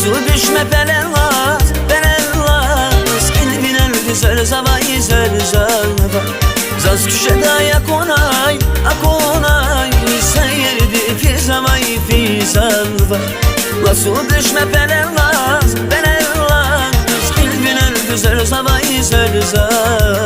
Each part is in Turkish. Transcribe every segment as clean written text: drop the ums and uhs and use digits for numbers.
Nasıl düşme belenvaz, belenvaz Kilvinen güzel zavayı zörzava Zaz küşeda yakonay, akonay Seyirdi fi zavayı fi zalva Nasıl düşme belenvaz, belenvaz Kilvinen güzel zavayı zörzava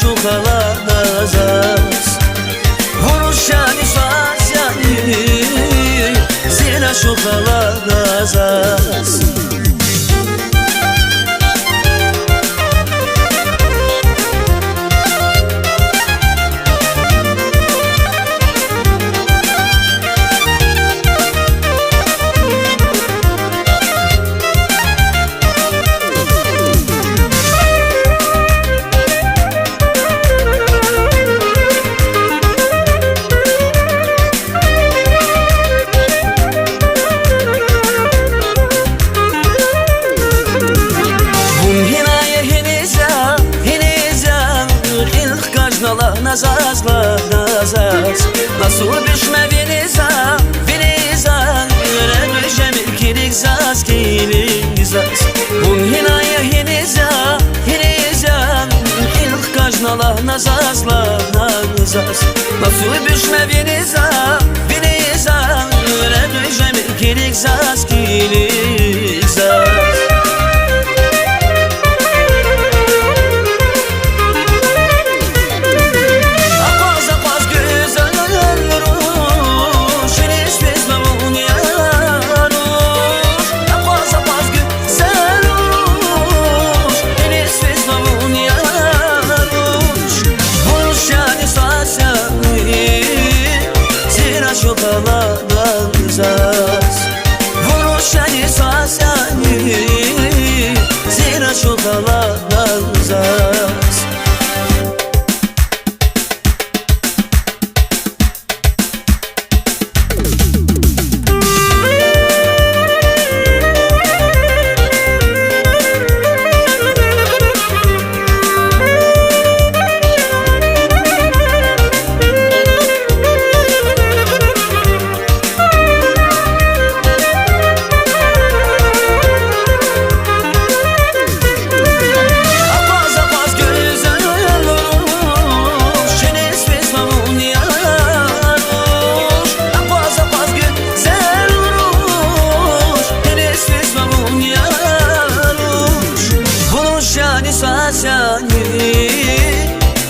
Şukalanazaz Vuruşani sasyani Zina şukalanazaz Nazazla nazaz Nasıl düşme viniza viniza Yüreğe milkilik zaz kilik zaz Bun hinaya hiniza hiniza İlk kajnala nazazla nazaz Nasıl düşme viniza viniza Yüreğe milkilik zaz kilik zaz Şukalanazaz Vuruşani sasyani Zina şukalanazaz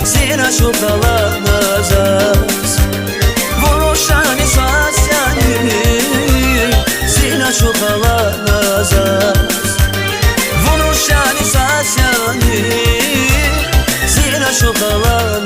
Zina şukalanazaz Vuruşani sasyani Zina şukalanazaz Vuruşani sasyani Zina şukalanazaz